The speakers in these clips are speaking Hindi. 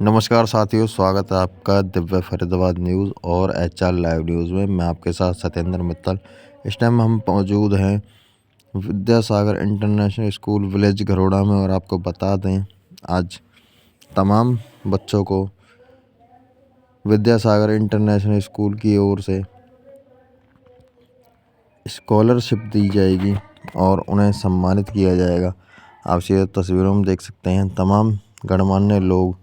नमस्कार साथियों, स्वागत है आपका दिव्य फरीदाबाद न्यूज़ और एचआर लाइव न्यूज़ में। मैं आपके साथ सत्येंद्र मित्तल। इस टाइम हम मौजूद हैं विद्यासागर इंटरनेशनल स्कूल विलेज घरोड़ा में और आपको बता दें, आज तमाम बच्चों को विद्यासागर इंटरनेशनल स्कूल की ओर से स्कॉलरशिप दी जाएगी और उन्हें सम्मानित किया जाएगा। आप सीधे तस्वीरों में देख सकते हैं, तमाम गणमान्य लोग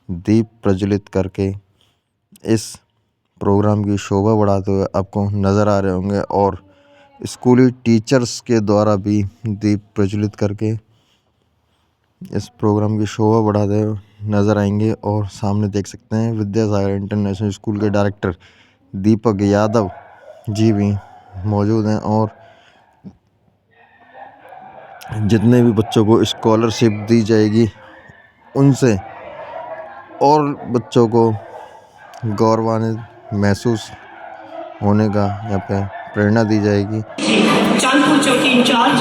दीप प्रज्वलित करके इस प्रोग्राम की शोभा बढ़ाते हुए आपको नज़र आ रहे होंगे और स्कूली टीचर्स के द्वारा भी दीप प्रज्वलित करके इस प्रोग्राम की शोभा बढ़ाते हुए नज़र आएंगे। और सामने देख सकते हैं विद्यासागर इंटरनेशनल स्कूल के डायरेक्टर दीपक यादव जी भी मौजूद हैं और जितने भी बच्चों को स्कॉलरशिप दी जाएगी उनसे और बच्चों को गौरवान्वित महसूस होने का यहाँ पे प्रेरणा दी जाएगी। चांदपुर चौकी इंचार्ज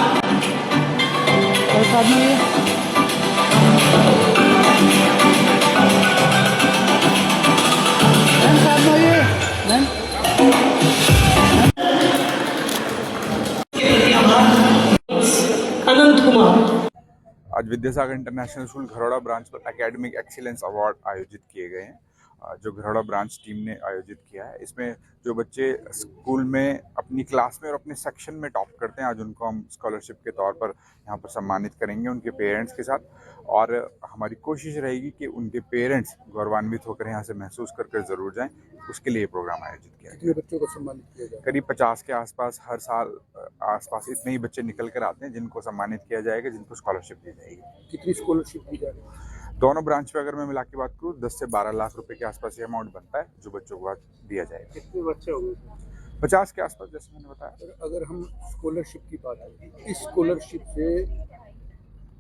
अनंत कुमार। आज विद्यासागर इंटरनेशनल स्कूल घरौड़ा ब्रांच पर एकेडमिक एक्सीलेंस अवार्ड आयोजित किए गए हैं, जो घरौड़ा ब्रांच टीम ने आयोजित किया है। इसमें जो बच्चे स्कूल में अपनी क्लास में और अपने सेक्शन में टॉप करते हैं, आज उनको हम स्कॉलरशिप के तौर पर यहाँ पर सम्मानित करेंगे उनके पेरेंट्स के साथ। और हमारी कोशिश रहेगी कि उनके पेरेंट्स गौरवान्वित होकर यहाँ से महसूस कर ज़रूर जाएं। उसके लिए प्रोग्राम आयोजित किया गया। कितने बच्चों को सम्मानित किया जाएगा? करीब 50 के आसपास हर साल आसपास इतने ही बच्चे निकल कर आते हैं जिनको सम्मानित किया जाएगा, जिनको स्कॉलरशिप दी जाएगी। कितनी स्कॉलरशिप दी जाएगी? दोनों ब्रांच पे अगर मैं मिला के बात करूँ 10 से 12 लाख रुपए के आसपास ये अमाउंट बनता है जो बच्चों को आज दिया जाएगा। कितने बच्चे होंगे? 50 के आसपास, जैसे मैंने बताया। सर, अगर हम स्कॉलरशिप की बात करें, इस स्कॉलरशिप से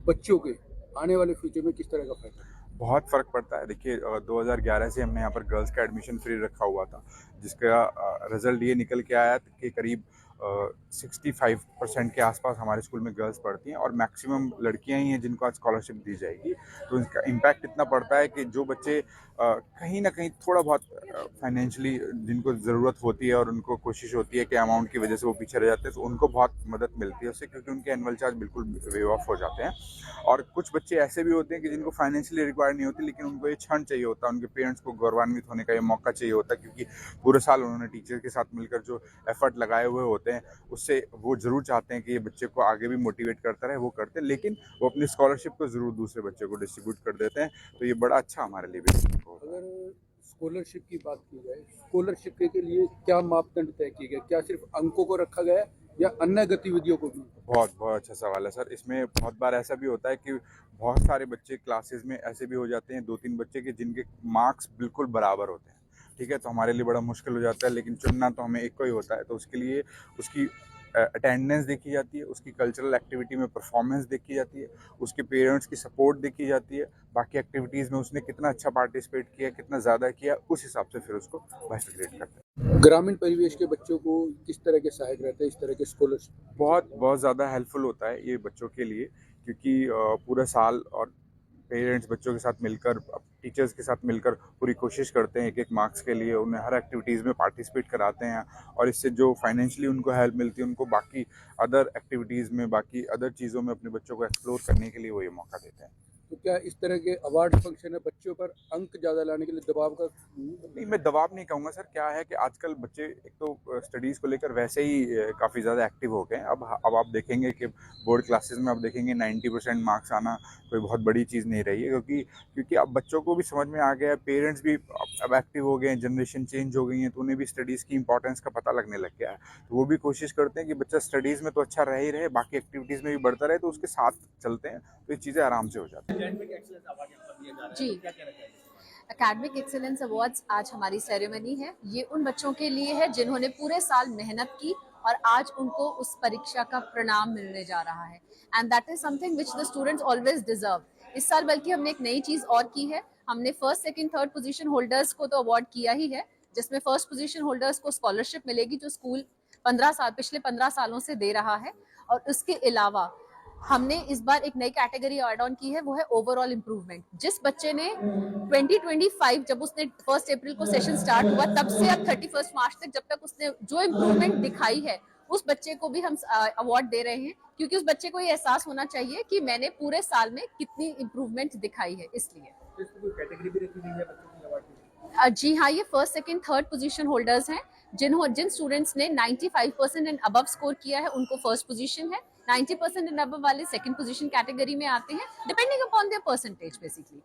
बच्चों के आने वाले फ्यूचर में किस तरह का फायदा? बहुत फ़र्क पड़ता है। देखिए 2011 से हमने यहाँ पर गर्ल्स का एडमिशन फ्री रखा हुआ था, जिसका रिज़ल्ट ये निकल के आया कि करीब 65% के आसपास हमारे स्कूल में गर्ल्स पढ़ती हैं और मैक्सिमम लड़कियां ही हैं जिनको आज स्कॉलरशिप दी जाएगी। तो इसका इम्पैक्ट इतना पड़ता है कि जो बच्चे कहीं ना कहीं थोड़ा बहुत फाइनेंशियली जिनको ज़रूरत होती है और उनको कोशिश होती है कि अमाउंट की वजह से वो पीछे रह जाते हैं, तो उनको बहुत मदद मिलती है उससे, क्योंकि उनके एनुअल चार्ज बिल्कुल वेव ऑफ हो जाते हैं। और कुछ बच्चे ऐसे भी होते हैं कि जिनको फाइनेंशियली रिक्वायर नहीं होती, लेकिन उनको ये क्षण चाहिए होता है, उनके पेरेंट्स को गौरवान्वित होने का ये मौका चाहिए होता है, क्योंकि पूरे साल उन्होंने टीचर के साथ मिलकर जो एफर्ट लगाए हुए होते हैं उससे वो ज़रूर चाहते हैं कि ये बच्चे को आगे भी मोटिवेट करता रहे, वो करते हैं, लेकिन वो अपनी स्कॉलरशिप को ज़रूर दूसरे बच्चे को डिस्ट्रीब्यूट कर देते हैं। तो ये बड़ा अच्छा हमारे लिए भी होता है। अगर स्कॉलरशिप की बात की जाए, स्कॉलरशिप के लिए क्या मापदंड तय किए गए? क्या सिर्फ अंकों को रखा गया है या अन्य गतिविधियों को भी? बहुत बहुत अच्छा सवाल है सर। इसमें बहुत बार ऐसा भी होता है कि बहुत सारे बच्चे क्लासेस में ऐसे भी हो जाते हैं, 2-3 बच्चे के जिनके मार्क्स बिल्कुल बराबर होते हैं, ठीक है, तो हमारे लिए बड़ा मुश्किल हो जाता है, लेकिन चुनना तो हमें एक को ही होता है। तो उसके लिए उसकी अटेंडेंस देखी जाती है, उसकी कल्चरल एक्टिविटी में परफॉर्मेंस देखी जाती है, उसके पेरेंट्स की सपोर्ट देखी जाती है, बाकी एक्टिविटीज़ में उसने कितना अच्छा पार्टिसिपेट किया, कितना ज़्यादा किया, उस हिसाब से फिर उसको ग्रेड करते हैं। ग्रामीण परिवेश के बच्चों को किस तरह के सहायक रहते हैं इस तरह के स्कॉलरशिप? बहुत बहुत ज़्यादा हेल्पफुल होता है ये बच्चों के लिए, क्योंकि पूरा साल और पेरेंट्स बच्चों के साथ मिलकर, टीचर्स के साथ मिलकर पूरी कोशिश करते हैं एक मार्क्स के लिए, उन्हें हर एक्टिविटीज़ में पार्टिसिपेट कराते हैं, और इससे जो फाइनेंशियली उनको हेल्प मिलती है, उनको बाकी अदर एक्टिविटीज़ में, बाकी अदर चीज़ों में अपने बच्चों को एक्सप्लोर करने के लिए वो ये मौका देते हैं। तो क्या इस तरह के अवार्ड फंक्शन है बच्चों पर अंक ज़्यादा लाने के लिए दबाव का? नहीं, मैं दबाव नहीं कहूँगा सर। क्या है कि आजकल बच्चे एक तो स्टडीज़ को लेकर वैसे ही काफ़ी ज़्यादा एक्टिव हो गए हैं। अब आप देखेंगे कि बोर्ड क्लासेस में आप देखेंगे 90% मार्क्स आना कोई बहुत बड़ी चीज़ नहीं रही है, क्योंकि अब बच्चों को भी समझ में आ गया है, पेरेंट्स भी अब एक्टिव हो गए हैं, जनरेशन चेंज हो गई है, तो उन्हें भी स्टडीज़ की इंपॉर्टेंस का पता लगने लग गया है। तो वो भी कोशिश करते हैं कि बच्चा स्टडीज़ में तो अच्छा रह ही रहे, बाकी एक्टिविटीज़ में भी बढ़ता रहे, तो उसके साथ चलते हैं, तो ये चीज़ें आराम से हो जाती हैं। जी, एकेडमिक एक्सीलेंस अवार्ड्स आज हमारी सेरेमनी है। ये उन बच्चों के लिए है जिन्होंने पूरे साल मेहनत की और आज उनको उस परीक्षा का प्रणाम मिलने जा रहा है, and that is something which the students always deserve. इस साल बल्कि हमने एक नई चीज और की है, हमने first second third position holders को तो अवार्ड किया ही है, जिसमें फर्स्ट पोजीशन होल्डर्स को स्कॉलरशिप मिलेगी जो स्कूल पिछले 15 सालों से दे रहा है, और उसके अलावा हमने इस बार एक नई कैटेगरी ऐड ऑन की है, वो है ओवरऑल इम्प्रूवमेंट। जिस बच्चे ने 2025 जब उसने 1 अप्रैल को सेशन स्टार्ट हुआ तब से अब 31 मार्च तक जब तक उसने जो इम्प्रूवमेंट दिखाई है उस बच्चे को भी हम अवार्ड दे रहे हैं, क्योंकि उस बच्चे को ये एहसास होना चाहिए कि मैंने पूरे साल में कितनी इम्प्रूवमेंट दिखाई है। इसलिए कैटेगरी भी रखी गई है बच्चों की अवार्ड की? जी हाँ, ये first second third position holders हैं। जिन स्टूडेंट्स ने 95% एंड अबव स्कोर किया है उनको फर्स्ट पोजीशन है, 90% एंड अबव वाले सेकंड पोजीशन कैटेगरी में आते हैं, depending upon their percentage basically.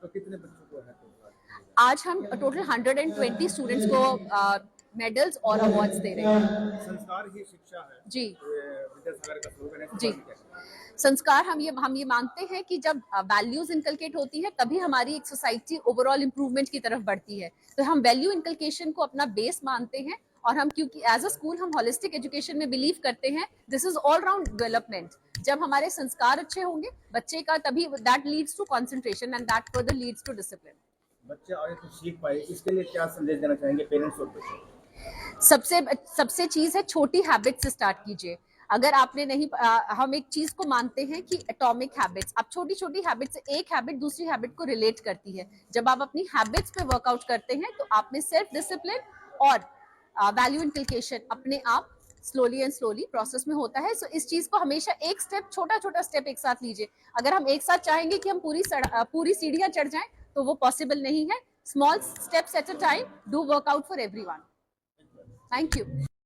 तो कितने बच्चों को है? आज हम टोटल 120 स्टूडेंट्स को मेडल्स और अवार्ड्स दे रहे हैं। संस्कार ही शिक्षा है जी विद्यासागर का स्लोगन है। जी, संस्कार हम ये मानते हैं कि जब वैल्यूज इनकलकेट होती है तभी हमारी एक सोसाइटी ओवरऑल इम्प्रूवमेंट की तरफ बढ़ती है। तो हम वैल्यू इनकलकेशन को अपना बेस मानते हैं और हम क्योंकि एज अ स्कूल हम होलिस्टिक एजुकेशन में बिलीव करते हैं, this is all round development. जब हमारे संस्कार अच्छे होंगे बच्चे का, तभी that leads to concentration and that further leads to discipline. बच्चे आगे कुछ सीख पाए, इसके लिए क्या संदेश देना चाहेंगे पेरेंट्स और बच्चों को? सबसे चीज है छोटी हैबिट से स्टार्ट कीजिए। अगर आपने नहीं हम एक चीज को मानते हैं कि एटॉमिक हैबिट्स, आप छोटी छोटी हैबिट से एक हैबिट दूसरी हैबिट को रिलेट करती है। जब आप अपनी हैबिट्स पे वर्कआउट करते हैं तो आप में सेल्फ डिसिप्लिन और वैल्यू इंकल्केशन अपने आप स्लोली एंड स्लोली प्रोसेस में होता है। सो इस चीज को हमेशा एक स्टेप, छोटा छोटा स्टेप एक साथ लीजिए। अगर हम एक साथ चाहेंगे कि हम पूरी सीढ़ियां चढ़ जाएं तो वो पॉसिबल नहीं है। Small steps at a time, do workout for everyone. Thank you.